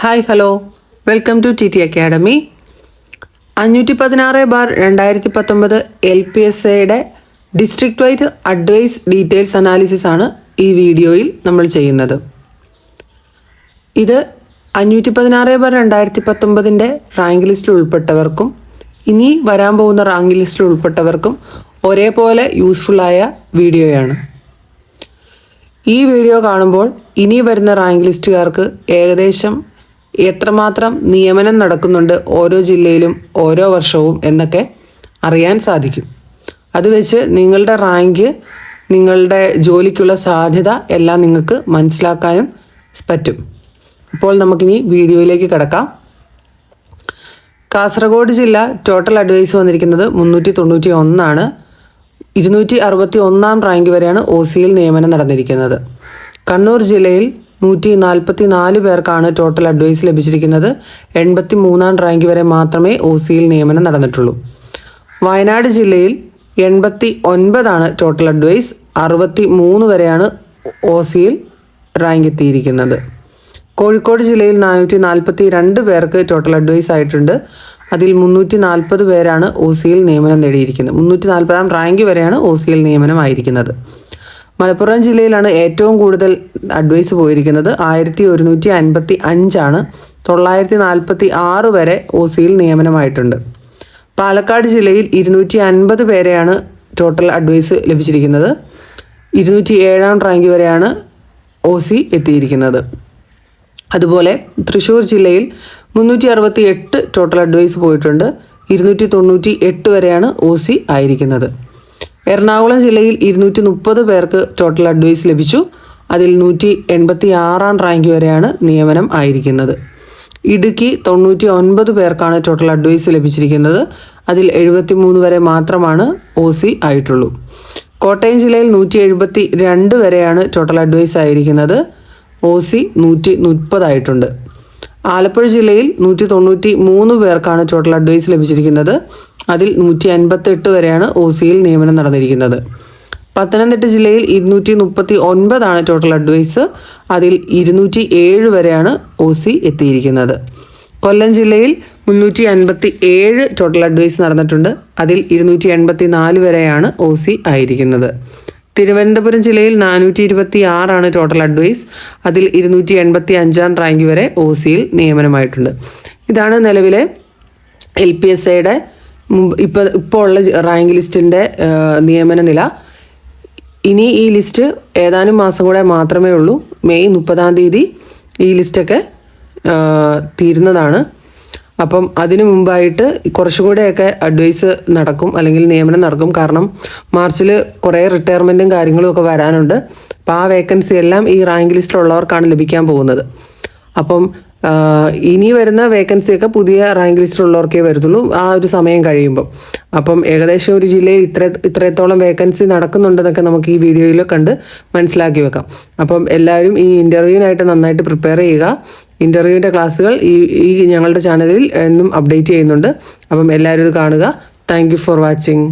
Hi hello welcome to T T academy. 516/2019 LPSAയുടെ district wide advise details analysis ആണ് ഈ വീഡിയോയിൽ നമ്മൾ ചെയ്യുന്നത്. ഇത് 516/2019 റാങ്ക് ലിസ്റ്റിൽ ഉൾപ്പെട്ടവർക്കും ഇനി വരാൻ പോകുന്ന റാങ്ക് ലിസ്റ്റിൽ ഉൾപ്പെട്ടവർക്കും ഒരേപോലെ യൂസ്ഫുള്ളായ വീഡിയോയാണ്. ഈ വീഡിയോ കാണുമ്പോൾ ഇനി വരുന്ന റാങ്ക് ലിസ്റ്റുകാർക്ക് ഏകദേശം എത്രമാത്രം നിയമനം നടക്കുന്നുണ്ട് ഓരോ ജില്ലയിലും ഓരോ വർഷവും എന്നൊക്കെ അറിയാൻ സാധിക്കും. അത് വെച്ച് നിങ്ങളുടെ റാങ്ക്, നിങ്ങളുടെ ജോലിക്കുള്ള സാധ്യത എല്ലാം നിങ്ങൾക്ക് മനസ്സിലാക്കാനും പറ്റും. അപ്പോൾ നമുക്കിനി വീഡിയോയിലേക്ക് കിടക്കാം. കാസർഗോഡ് ജില്ല ടോട്ടൽ അഡ്വൈസ് വന്നിരിക്കുന്നത് 391 ആണ്. 261 റാങ്ക് വരെയാണ് OCയിൽ നിയമനം നടന്നിരിക്കുന്നത്. കണ്ണൂർ ജില്ലയിൽ 144 പേർക്കാണ് ടോട്ടൽ അഡ്വൈസ് ലഭിച്ചിരിക്കുന്നത്. 83 റാങ്ക് വരെ മാത്രമേ OCയിൽ നിയമനം നടന്നിട്ടുള്ളൂ. വയനാട് ജില്ലയിൽ 89 ടോട്ടൽ അഡ്വൈസ്, 63 വരെയാണ് OCയിൽ റാങ്ക് എത്തിയിരിക്കുന്നത്. കോഴിക്കോട് ജില്ലയിൽ 442 പേർക്ക് ടോട്ടൽ അഡ്വൈസ് ആയിട്ടുണ്ട്. അതിൽ 340 പേരാണ് OCയിൽ നിയമനം നേടിയിരിക്കുന്നത്. 340 റാങ്ക് വരെയാണ് OCയിൽ നിയമനമായിരിക്കുന്നത്. മലപ്പുറം ജില്ലയിലാണ് ഏറ്റവും കൂടുതൽ അഡ്വൈസ് പോയിരിക്കുന്നത്. 1155 946 വരെ OCയിൽ നിയമനമായിട്ടുണ്ട്. പാലക്കാട് ജില്ലയിൽ 250 പേരെയാണ് ടോട്ടൽ അഡ്വൈസ് ലഭിച്ചിരിക്കുന്നത്. 207 റാങ്ക് വരെയാണ് OC എത്തിയിരിക്കുന്നത്. അതുപോലെ തൃശ്ശൂർ ജില്ലയിൽ 368 ടോട്ടൽ അഡ്വൈസ് പോയിട്ടുണ്ട്. 298 വരെയാണ് OC ആയിരിക്കുന്നത്. എറണാകുളം ജില്ലയിൽ 230 പേർക്ക് ടോട്ടൽ അഡ്വൈസ് ലഭിച്ചു. അതിൽ 186 റാങ്ക് വരെയാണ് നിയമനം ആയിരിക്കുന്നത്. ഇടുക്കി 99 പേർക്കാണ് ടോട്ടൽ അഡ്വൈസ് ലഭിച്ചിരിക്കുന്നത്. അതിൽ 73 വരെ മാത്രമാണ് OC ആയിട്ടുള്ളൂ. കോട്ടയം ജില്ലയിൽ 172 വരെയാണ് ടോട്ടൽ അഡ്വൈസ് ആയിരിക്കുന്നത്. OC 130 ആയിട്ടുണ്ട്. ആലപ്പുഴ ജില്ലയിൽ 193 പേർക്കാണ് ടോട്ടൽ അഡ്വൈസ് ലഭിച്ചിരിക്കുന്നത്. അതിൽ 158 വരെയാണ് OCയിൽ നിയമനം നടന്നിരിക്കുന്നത്. പത്തനംതിട്ട ജില്ലയിൽ 239 ടോട്ടൽ അഡ്വൈസ്. അതിൽ 207 വരെയാണ് OC എത്തിയിരിക്കുന്നത്. കൊല്ലം ജില്ലയിൽ 357 ടോട്ടൽ അഡ്വൈസ് നടന്നിട്ടുണ്ട്. അതിൽ 284 വരെയാണ് OC ആയിരിക്കുന്നത്. തിരുവനന്തപുരം ജില്ലയിൽ 426 ടോട്ടൽ അഡ്വൈസ്. അതിൽ 285 റാങ്ക് വരെ OCയിൽ നിയമനമായിട്ടുണ്ട്. ഇതാണ് നിലവിലെ LPSAയുടെ ഇപ്പോൾ ഉള്ള റാങ്ക് ലിസ്റ്റിൻ്റെ നിയമന നില. ഇനി ഈ ലിസ്റ്റ് ഏതാനും മാസം കൂടെ മാത്രമേ ഉള്ളൂ. മെയ് 30 ഈ ലിസ്റ്റൊക്കെ തീരുന്നതാണ്. അപ്പം അതിനു മുമ്പായിട്ട് കുറച്ചുകൂടെയൊക്കെ അഡ്വൈസ് നടക്കും, അല്ലെങ്കിൽ നിയമനം നടക്കും. കാരണം മാർച്ചിൽ കുറേ റിട്ടയർമെൻറ്റും കാര്യങ്ങളും ഒക്കെ വരാനുണ്ട്. അപ്പോൾ ആ വേക്കൻസി എല്ലാം ഈ റാങ്ക് ലിസ്റ്റിലുള്ളവർക്കാണ് ലഭിക്കാൻ പോകുന്നത്. അപ്പം ഇനി വരുന്ന വേക്കൻസിയൊക്കെ പുതിയ റാങ്ക് ലിസ്റ്റിലുള്ളവർക്കേ വരത്തുള്ളൂ ആ ഒരു സമയം കഴിയുമ്പം. അപ്പം ഏകദേശം ഒരു ജില്ലയിൽ ഇത്രത്തോളം വേക്കൻസി നടക്കുന്നുണ്ടെന്നൊക്കെ നമുക്ക് ഈ വീഡിയോയിൽ കണ്ട് മനസ്സിലാക്കി വെക്കാം. അപ്പം എല്ലാവരും ഈ ഇൻ്റർവ്യൂവിനായിട്ട് നന്നായിട്ട് പ്രിപ്പയർ ചെയ്യുക. ഇൻ്റർവ്യൂവിൻ്റെ ക്ലാസ്സുകൾ ഈ ഞങ്ങളുടെ ചാനലിൽ എന്നും അപ്ഡേറ്റ് ചെയ്യുന്നുണ്ട്. അപ്പം എല്ലാവരും ഇത് കാണുക. Thank you for watching.